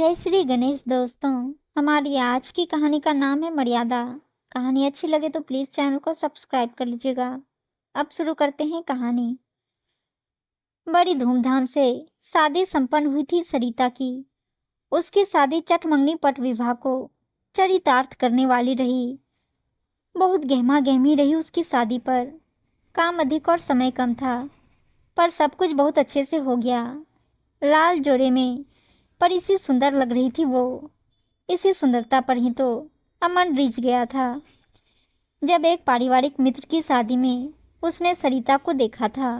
जय श्री गणेश दोस्तों। हमारी आज की कहानी का नाम है मर्यादा। कहानी अच्छी लगे तो प्लीज चैनल को सब्सक्राइब कर लीजिएगा। अब शुरू करते हैं कहानी। बड़ी धूमधाम से शादी संपन्न हुई थी सरिता की। उसकी शादी चटमंगनी पट विवाह को चरितार्थ करने वाली रही। बहुत गहमा गहमी रही उसकी शादी पर। काम अधिक और समय कम था, पर सब कुछ बहुत अच्छे से हो गया। लाल जोड़े में पर इसी सुंदर लग रही थी वो। इसी सुंदरता पर ही तो अमन रिझ गया था। जब एक पारिवारिक मित्र की शादी में उसने सरिता को देखा था।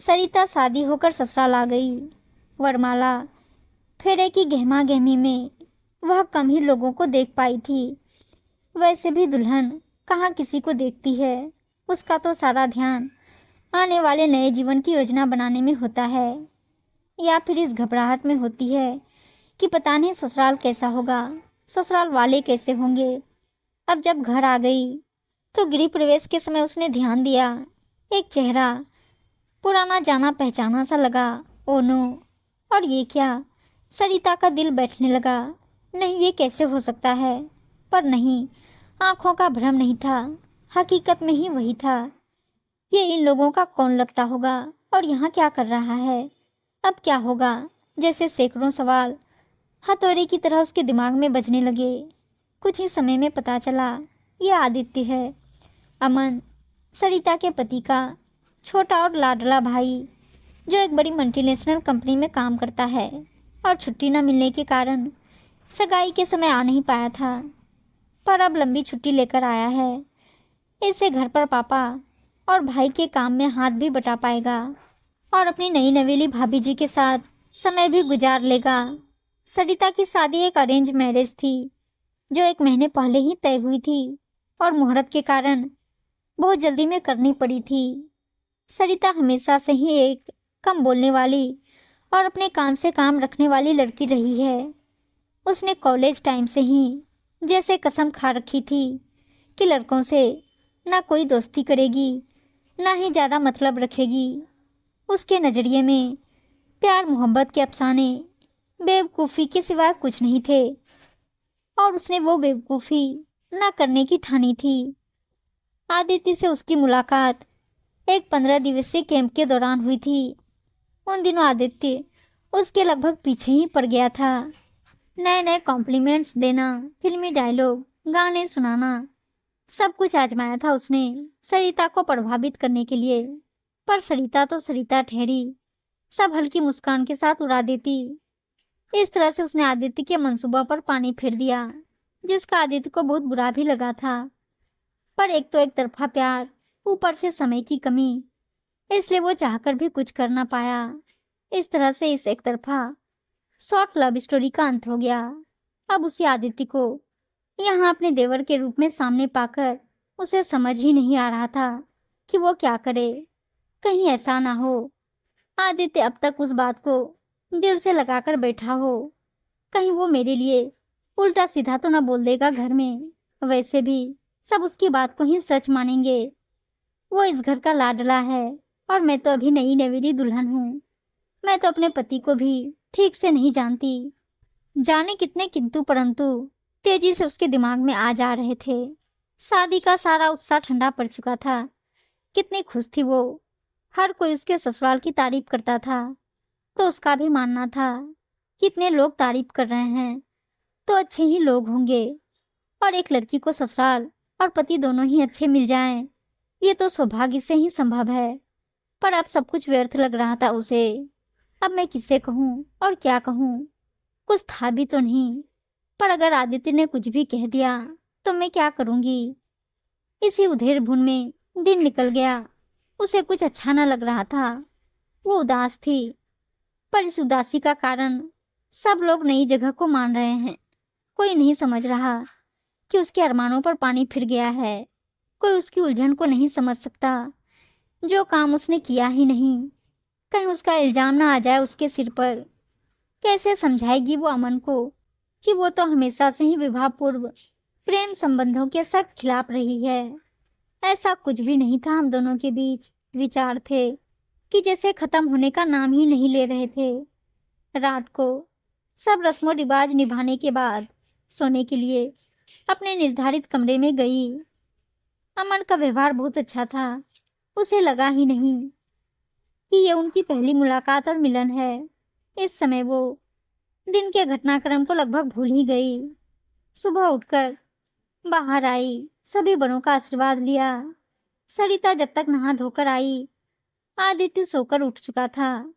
सरिता शादी होकर ससुराल आ गई। वरमाला फेरे की गहमा गहमी में वह कम ही लोगों को देख पाई थी। वैसे भी दुल्हन कहाँ किसी को देखती है। उसका तो सारा ध्यान आने वाले नए जीवन की योजना बनाने में होता है, या फिर इस घबराहट में होती है कि पता नहीं ससुराल कैसा होगा, ससुराल वाले कैसे होंगे। अब जब घर आ गई तो गृह प्रवेश के समय उसने ध्यान दिया। एक चेहरा पुराना जाना पहचाना सा लगा। Oh no! और ये क्या? सरिता का दिल बैठने लगा। नहीं, ये कैसे हो सकता है? पर नहीं, आंखों का भ्रम नहीं था, हकीकत में ही वही था। ये इन लोगों का कौन लगता होगा और यहाँ क्या कर रहा है? अब क्या होगा? जैसे सैकड़ों सवाल हथौड़े की तरह उसके दिमाग में बजने लगे। कुछ ही समय में पता चला ये आदित्य है, अमन, सरिता के पति का छोटा और लाडला भाई, जो एक बड़ी मल्टीनेशनल कंपनी में काम करता है और छुट्टी न मिलने के कारण सगाई के समय आ नहीं पाया था, पर अब लंबी छुट्टी लेकर आया है। इससे घर पर पापा और भाई के काम में हाथ भी बटा पाएगा और अपनी नई नवेली भाभी जी के साथ समय भी गुजार लेगा। सरिता की शादी एक अरेंज मैरिज थी, जो 1 महीने पहले ही तय हुई थी और मुहूर्त के कारण बहुत जल्दी में करनी पड़ी थी। सरिता हमेशा से ही एक कम बोलने वाली और अपने काम से काम रखने वाली लड़की रही है। उसने कॉलेज टाइम से ही जैसे कसम खा रखी थी कि लड़कों से ना कोई दोस्ती करेगी, ना ही ज़्यादा मतलब रखेगी। उसके नज़रिए में प्यार मोहब्बत के अफसाने बेवकूफ़ी के सिवा कुछ नहीं थे, और उसने वो बेवकूफ़ी ना करने की ठानी थी। आदित्य से उसकी मुलाकात एक 15 दिवसीय कैंप के दौरान हुई थी। उन दिनों आदित्य उसके लगभग पीछे ही पड़ गया था। नए नए कॉम्प्लीमेंट्स देना, फिल्मी डायलॉग, गाने सुनाना, सब कुछ आजमाया था उसने सरिता को प्रभावित करने के लिए। पर सरिता तो सरिता ठहरी, सब हल्की मुस्कान के साथ उड़ा देती। इस तरह से उसने आदित्य के मंसूबा पर पानी फेर दिया, जिसका आदित्य को बहुत बुरा भी लगा था। पर एक तो एक तरफा प्यार, ऊपर से समय की कमी, इसलिए वो चाहकर भी कुछ कर ना पाया। इस तरह से इस एक तरफा शॉर्ट लव स्टोरी का अंत हो गया। अब उसी आदित्य को यहाँ अपने देवर के रूप में सामने पाकर उसे समझ ही नहीं आ रहा था कि वो क्या करे। कहीं ऐसा ना हो आदित्य अब तक उस बात को दिल से लगाकर बैठा हो, कहीं वो मेरे लिए उल्टा सीधा तो ना बोल देगा घर में। वैसे भी सब उसकी बात को ही सच मानेंगे। वो इस घर का लाडला है और मैं तो अभी नई नवेली दुल्हन हूँ। मैं तो अपने पति को भी ठीक से नहीं जानती। जाने कितने किंतु परंतु तेजी से उसके दिमाग में आ जा रहे थे। शादी का सारा उत्साह ठंडा पड़ चुका था। कितनी खुश थी वो। हर कोई उसके ससुराल की तारीफ करता था, तो उसका भी मानना था कितने लोग तारीफ कर रहे हैं तो अच्छे ही लोग होंगे। और एक लड़की को ससुराल और पति दोनों ही अच्छे मिल जाएं, ये तो सौभाग्य से ही संभव है। पर अब सब कुछ व्यर्थ लग रहा था उसे। अब मैं किससे कहूँ और क्या कहूँ? कुछ था भी तो नहीं। पर अगर आदित्य ने कुछ भी कह दिया तो मैं क्या करूँगी? इसी उधेड़ बुन में दिन निकल गया। उसे कुछ अच्छा न लग रहा था। वो उदास थी, पर इस उदासी का कारण सब लोग नई जगह को मान रहे हैं। कोई नहीं समझ रहा कि उसके अरमानों पर पानी फिर गया है। कोई उसकी उलझन को नहीं समझ सकता, जो काम उसने किया ही नहीं। कहीं उसका इल्जाम ना आ जाए उसके सिर पर। कैसे समझाएगी वो अमन को कि वो तो हमेशा से ही विवाह पूर्व प्रेम संबंधों के सख्त खिलाफ रही है। ऐसा कुछ भी नहीं था हम दोनों के बीच। विचार थे कि जैसे खत्म होने का नाम ही नहीं ले रहे थे। रात को सब रस्मों रिवाज निभाने के बाद सोने के लिए अपने निर्धारित कमरे में गई। अमन का व्यवहार बहुत अच्छा था। उसे लगा ही नहीं कि ये उनकी पहली मुलाकात और मिलन है। इस समय वो दिन के घटनाक्रम को लगभग भूल ही गई। सुबह उठकर बाहर आई, सभी बड़ों का आशीर्वाद लिया। सरिता जब तक नहा धोकर आई, आदित्य सोकर उठ चुका था।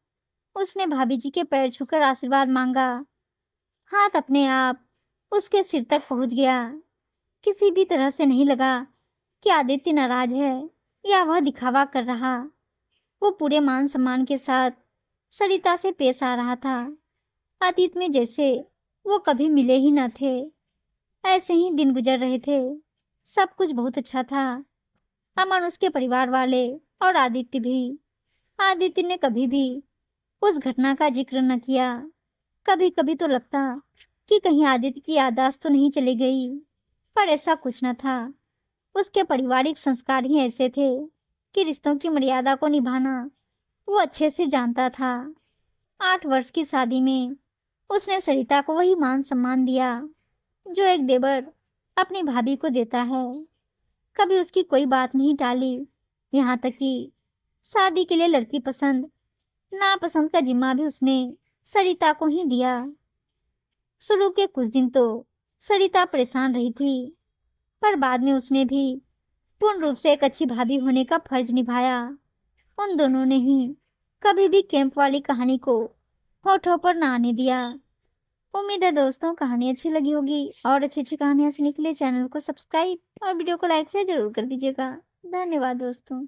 उसने भाभी जी के पैर छूकर आशीर्वाद मांगा। हाथ अपने आप उसके सिर तक पहुंच गया। किसी भी तरह से नहीं लगा कि आदित्य नाराज है या वह दिखावा कर रहा। वो पूरे मान सम्मान के साथ सरिता से पेश आ रहा था, अतीत में जैसे वो कभी मिले ही न थे। ऐसे ही दिन गुजर रहे थे। सब कुछ बहुत अच्छा था। अमन, उसके परिवार वाले और आदित्य भी। आदित्य ने कभी भी उस घटना का जिक्र न किया। कभी कभी तो लगता कि कहीं आदित्य की याददाश्त तो नहीं चली गई, पर ऐसा कुछ न था। उसके पारिवारिक संस्कार ही ऐसे थे कि रिश्तों की मर्यादा को निभाना वो अच्छे से जानता था। 8 वर्ष की शादी में उसने सरिता को वही मान सम्मान दिया जो एक देवर अपनी भाभी को देता है। कभी उसकी कोई बात नहीं टाली, यहाँ तक कि शादी के लिए लड़की पसंद नापसंद का जिम्मा भी उसने सरिता को ही दिया। शुरू के कुछ दिन तो सरिता परेशान रही थी, पर बाद में उसने भी पूर्ण रूप से एक अच्छी भाभी होने का फर्ज निभाया। उन दोनों ने ही कभी भी कैंप वाली कहानी को होठों पर ना आने दिया। उम्मीद है दोस्तों कहानी अच्छी लगी होगी, और अच्छी अच्छी कहानियां सुनने के लिए चैनल को सब्सक्राइब और वीडियो को लाइक से जरूर कर दीजिएगा। धन्यवाद दोस्तों।